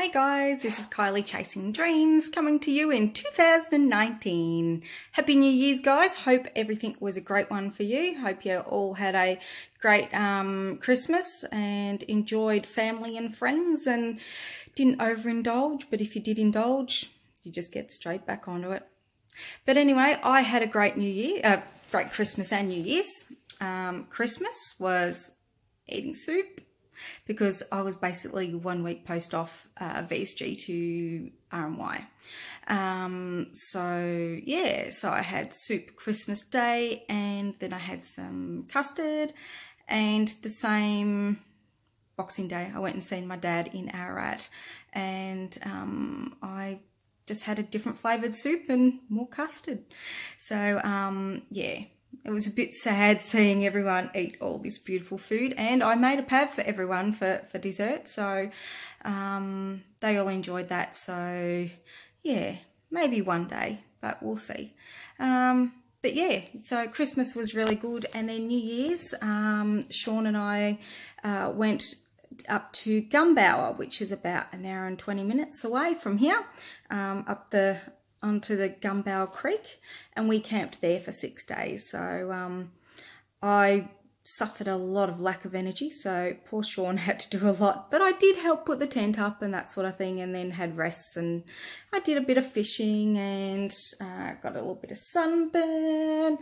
Hey guys, this is Kylie Chasing Dreams coming to you in 2019. Happy New Year's, guys. Hope everything was a great one for you. Hope you all had a great Christmas and enjoyed family and friends and didn't overindulge. But if you did indulge, you just get straight back onto it. But anyway, I had a great great Christmas and New Year's. Christmas was eating soup, because I was basically 1 week post off VSG to RMY. So I had soup Christmas Day, and then I had some custard, and the same Boxing Day I went and seen my dad in Ararat, and I just had a different flavoured soup and more custard. So yeah. It was a bit sad seeing everyone eat all this beautiful food, and I made a pav for everyone for dessert, so they all enjoyed that. So yeah, maybe one day, but we'll see. But yeah, so Christmas was really good, and then New Year's, Sean and I went up to Gumbower, which is about an hour and 20 minutes away from here, onto the Gumbower Creek, and we camped there for 6 days. So I suffered a lot of lack of energy, so poor Sean had to do a lot, but I did help put the tent up and that sort of thing, and then had rests, and I did a bit of fishing and got a little bit of sunburn.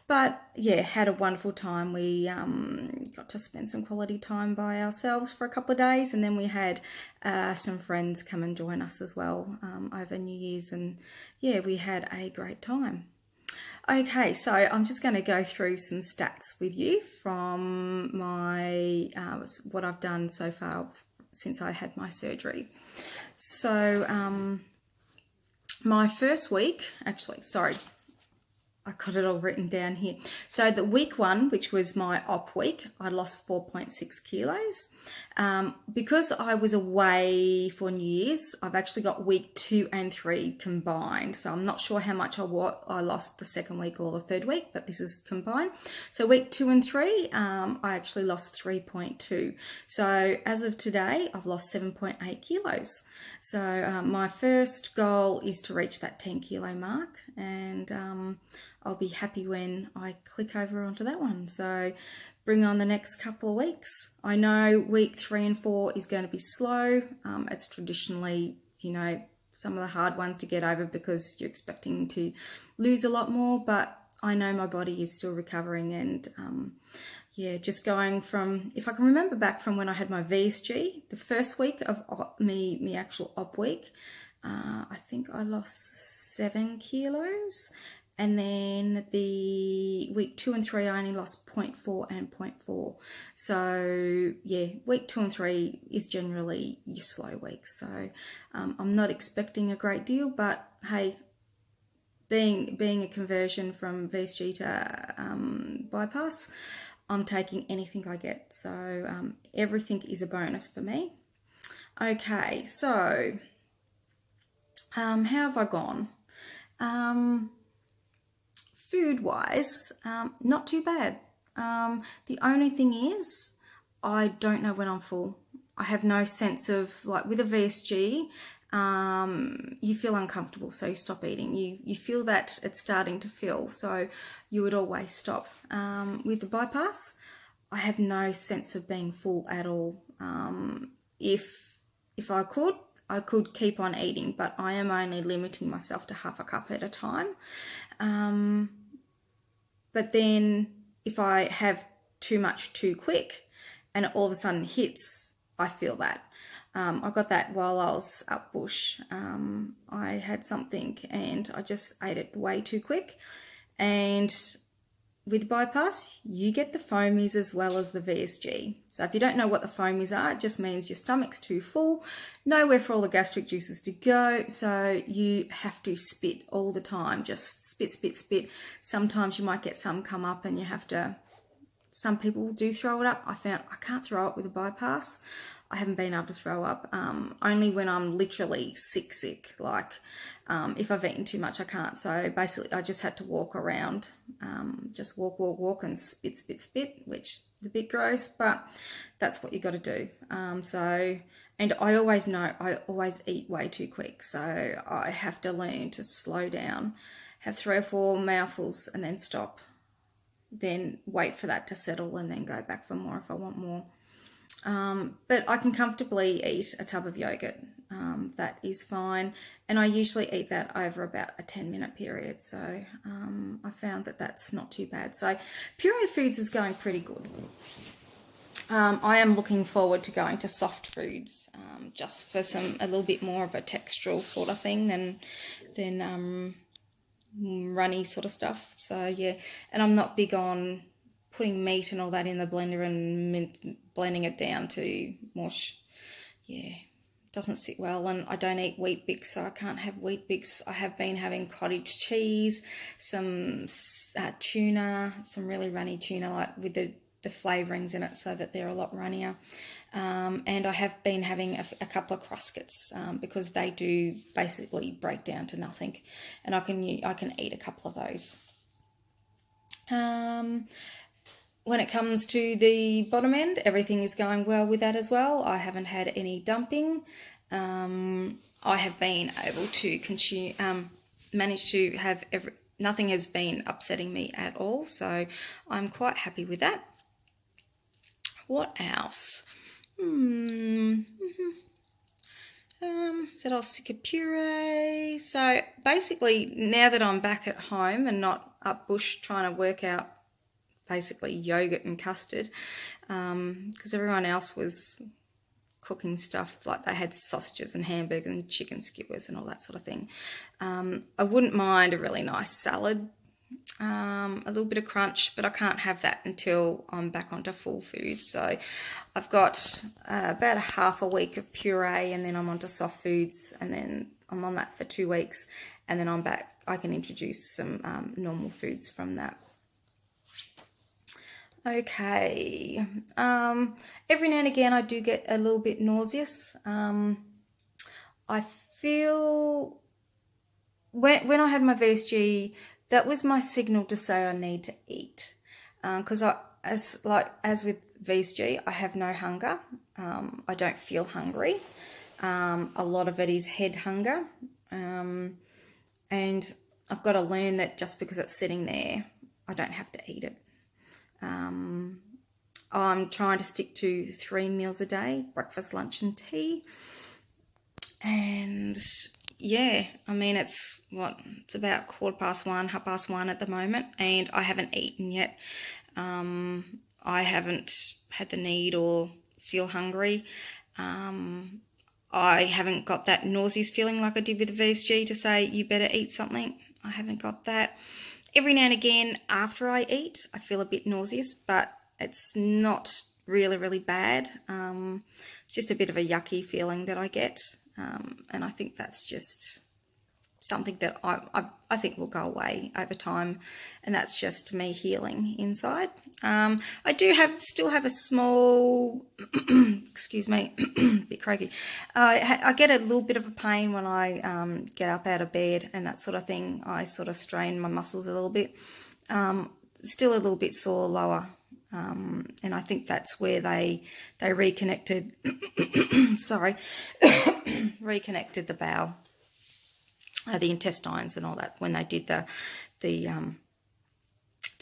But yeah, had a wonderful time. We got to spend some quality time by ourselves for a couple of days, and then we had some friends come and join us as well over New Year's, and yeah, we had a great time. Okay, so I'm just going to go through some stats with you from my what I've done so far since I had my surgery. So my first week, I got it all written down here. So the week 1, which was my op week, I lost 4.6 kilos. Because I was away for New Year's, I've actually got week 2 and 3 combined. So I'm not sure how much I lost the second week or the third week, but this is combined. So week 2 and 3, I actually lost 3.2. So as of today, I've lost 7.8 kilos. So my first goal is to reach that 10 kilo mark, and I'll be happy when I click over onto that one. So bring on the next couple of weeks. I know week 3 and 4 is going to be slow. It's traditionally, some of the hard ones to get over because you're expecting to lose a lot more, but I know my body is still recovering, and yeah, just going from, if I can remember back from when I had my VSG, the first week of me actual op week, I think I lost 7 kilos. And then the week 2 and 3, I only lost 0.4 and 0.4. So yeah, week 2 and 3 is generally your slow weeks. So I'm not expecting a great deal, but hey, being a conversion from VSG to bypass, I'm taking anything I get. So everything is a bonus for me. Okay, so how have I gone? Food-wise, not too bad. The only thing is, I don't know when I'm full. I have no sense of, like with a VSG, you feel uncomfortable, so you stop eating. You feel that it's starting to fill, so you would always stop. With the bypass, I have no sense of being full at all. If I could keep on eating, but I am only limiting myself to half a cup at a time. But then if I have too much too quick and it all of a sudden hits, I feel that. I got that while I was up bush. I had something and I just ate it way too quick. And with bypass, you get the foamies as well as the VSG. So if you don't know what the foamies are, it just means your stomach's too full, nowhere for all the gastric juices to go, so you have to spit all the time, just spit, spit, spit. Sometimes you might get some come up and you have to, some people do throw it up. I found I can't throw up with a bypass. I haven't been able to throw up, only when I'm literally sick, like if I've eaten too much, I can't. So basically I just had to walk around, just walk and spit, which is a bit gross, but that's what you got to do. So And I always know I always eat way too quick, so I have to learn to slow down, have 3 or 4 mouthfuls and then stop, then wait for that to settle and then go back for more if I want more. But I can comfortably eat a tub of yogurt. That is fine. And I usually eat that over about a 10-minute period. So I found that that's not too bad. So Puree Foods is going pretty good. I am looking forward to going to Soft Foods, just for a little bit more of a textural sort of thing than runny sort of stuff. So yeah, and I'm not big on putting meat and all that in the blender and blending it down to mush. Yeah, doesn't sit well. And I don't eat Weet Bix, so I can't have Weet Bix. I have been having cottage cheese, some tuna, some really runny tuna, like with the flavourings in it, so that they're a lot runnier. And I have been having a couple of Cruskets, because they do basically break down to nothing, and I can eat a couple of those. When it comes to the bottom end, everything is going well with that as well. I haven't had any dumping. I have been able to manage to have nothing has been upsetting me at all, so I'm quite happy with that. What else? Said I was sick of puree. So basically, now that I'm back at home and not up bush trying to work out basically yogurt and custard, because everyone else was cooking stuff, like they had sausages and hamburgers and chicken skewers and all that sort of thing. I wouldn't mind a really nice salad, a little bit of crunch, but I can't have that until I'm back onto full food. So I've got about half a week of puree, and then I'm onto soft foods, and then I'm on that for 2 weeks, and then I'm back. I can introduce some normal foods from that. Okay, every now and again I do get a little bit nauseous. I feel when I had my VSG, that was my signal to say I need to eat, because as with VSG, I have no hunger. I don't feel hungry. A lot of it is head hunger, and I've got to learn that just because it's sitting there, I don't have to eat it. I'm trying to stick to 3 meals a day, breakfast, lunch and tea. And yeah, I mean, it's about 1:15, 1:30 at the moment, and I haven't eaten yet. I haven't had the need or feel hungry. I haven't got that nauseous feeling like I did with the VSG to say, you better eat something. I haven't got that. Every now and again, after I eat, I feel a bit nauseous, but it's not really, really bad. It's just a bit of a yucky feeling that I get, and I think that's just something that I think will go away over time, and that's just me healing inside. I do still have a small, excuse me, bit croaky. I get a little bit of a pain when I get up out of bed and that sort of thing. I sort of strain my muscles a little bit. Still a little bit sore lower, and I think that's where they reconnected. Sorry, reconnected the bowel. The intestines and all that when they did the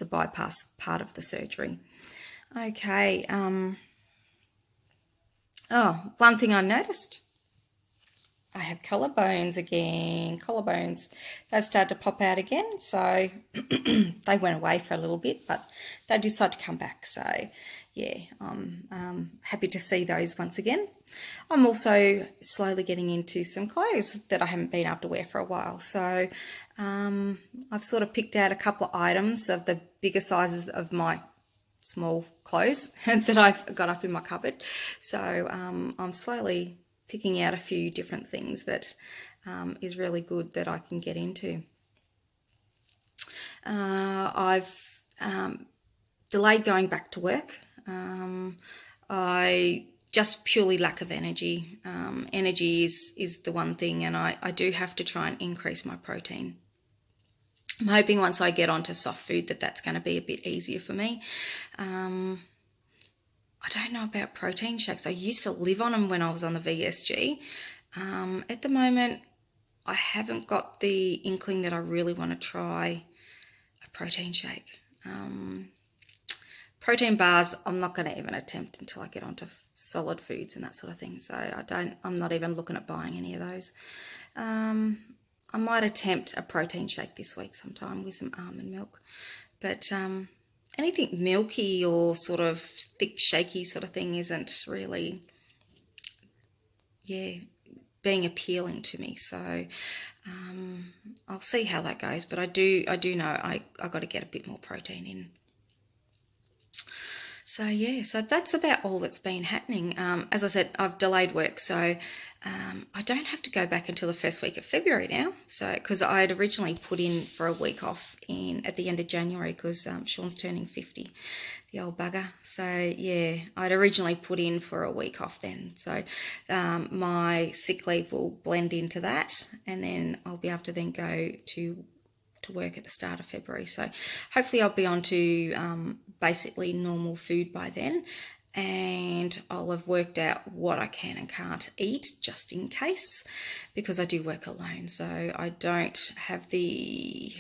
bypass part of the surgery. Okay. One thing I noticed, I have collarbones again. Collarbones, they've started to pop out again. So they went away for a little bit, but they decided to come back. So yeah, I'm happy to see those once again. I'm also slowly getting into some clothes that I haven't been able to wear for a while. So I've sort of picked out a couple of items of the bigger sizes of my small clothes that I've got up in my cupboard. So I'm slowly picking out a few different things that is really good that I can get into. I've delayed going back to work. I just purely lack of energy. Energy is the one thing, and I do have to try and increase my protein. I'm hoping once I get onto soft food that's going to be a bit easier for me. I I don't know about protein shakes. I used to live on them when I was on the VSG. At the moment, I haven't got the inkling that I really want to try a protein shake. Protein bars, I'm not going to even attempt until I get onto solid foods and that sort of thing. So I'm not even looking at buying any of those. I might attempt a protein shake this week sometime with some almond milk. But anything milky or sort of thick, shaky sort of thing isn't really, being appealing to me. So I'll see how that goes. But I do know I got to get a bit more protein in. So yeah, so that's about all that's been happening. As I said, I've delayed work, so I don't have to go back until the first week of February now. So because I had originally put in for a week off at the end of January because Sean's turning 50, the old bugger. So yeah, I'd originally put in for a week off then. So my sick leave will blend into that, and then I'll be able to then go to work at the start of February. So hopefully I'll be on to basically normal food by then, and I'll have worked out what I can and can't eat just in case, because I do work alone, so I don't have the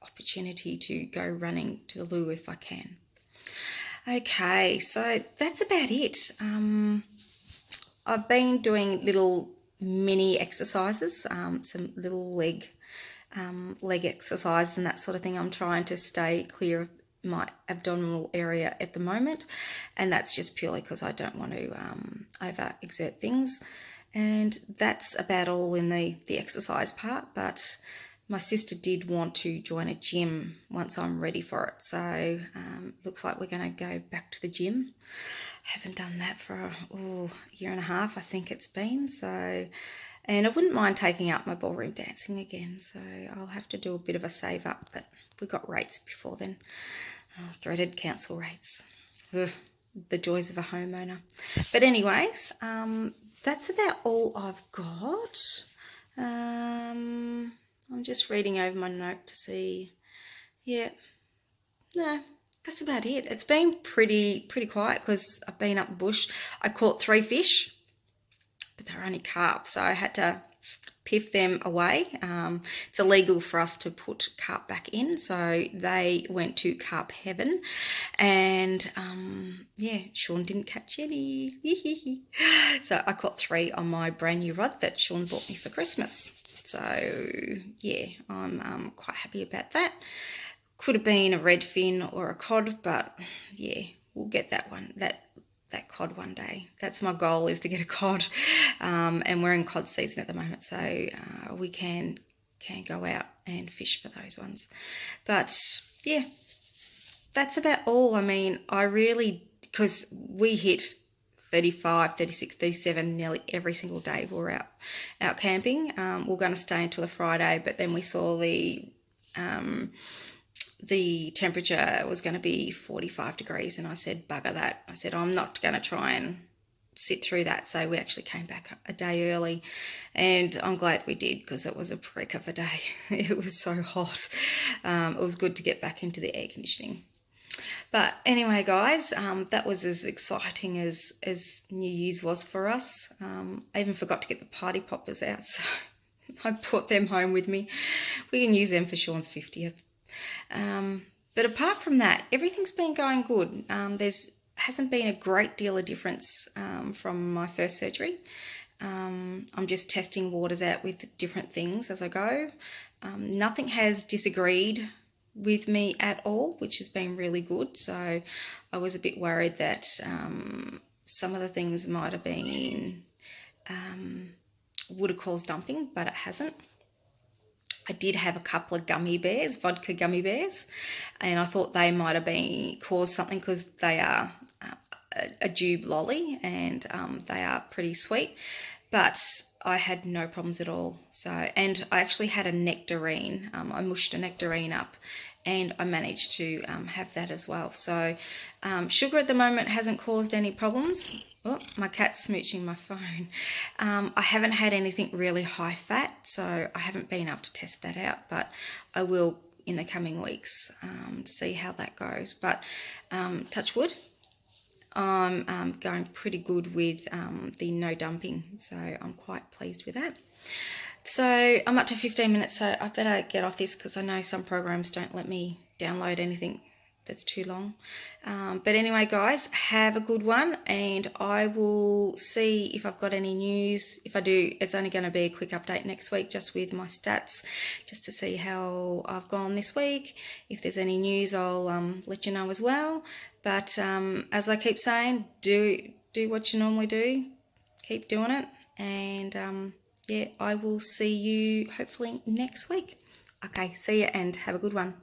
opportunity to go running to the loo if I can. Okay, so that's about it. I've been doing little mini exercises, some little leg exercise and that sort of thing. I'm trying to stay clear of my abdominal area at the moment, and that's just purely because I don't want to over exert things. And that's about all in the exercise part. But my sister did want to join a gym once I'm ready for it, so looks like we're going to go back to the gym. Haven't done that for a year and a half, I think it's been. So, and I wouldn't mind taking up my ballroom dancing again, so I'll have to do a bit of a save up, but we got rates before then. Dreaded council rates. Ugh, the joys of a homeowner. But anyways, that's about all I've got. I'm just reading over my note to see. Yeah, no, that's about it. It's been pretty quiet because I've been up the bush. I caught 3 fish, but they were only carp, so I had to piff them away. It's illegal for us to put carp back in, so they went to carp heaven. And Sean didn't catch any. So I caught 3 on my brand new rod that Sean bought me for Christmas. So yeah, I'm quite happy about that. Could have been a redfin or a cod, but yeah, we'll get that one, that cod one day. That's my goal, is to get a cod, and we're in cod season at the moment, so we can go out and fish for those ones. But yeah, that's about all. I mean, I really, because we hit 35, 36, 37 nearly every single day we were out camping. We're going to stay until the Friday, but then we saw the temperature was going to be 45 degrees, and I said, bugger that. I said, I'm not going to try and sit through that. So we actually came back a day early, and I'm glad we did, because it was a prick of a day. It was so hot. It was good to get back into the air conditioning. But anyway, guys, that was as exciting as New Year's was for us. I even forgot to get the party poppers out, so I brought them home with me. We can use them for Sean's 50th. But apart from that, everything's been going good. Hasn't been a great deal of difference from my first surgery. I'm just testing waters out with different things as I go. Nothing has disagreed with me at all, which has been really good. So I was a bit worried that some of the things might have been would have caused dumping, but it hasn't. I did have a couple of gummy bears, vodka gummy bears, and I thought they might have caused something, because they are a Jube lolly, and they are pretty sweet, but I had no problems at all. So, and I actually had a nectarine. I mushed a nectarine up, and I managed to have that as well. So sugar at the moment hasn't caused any problems. Oh, my cat's smooching my phone. I haven't had anything really high fat, so I haven't been able to test that out, but I will in the coming weeks see how that goes. But touch wood, I'm going pretty good with the no dumping, so I'm quite pleased with that. So I'm up to 15 minutes, so I better get off this because I know some programs don't let me download anything that's too long. But anyway, guys, have a good one, and I will see if I've got any news. If I do, it's only going to be a quick update next week just with my stats, just to see how I've gone this week. If there's any news, I'll let you know as well. But as I keep saying, do what you normally do. Keep doing it, and yeah, I will see you hopefully next week. Okay, see you and have a good one.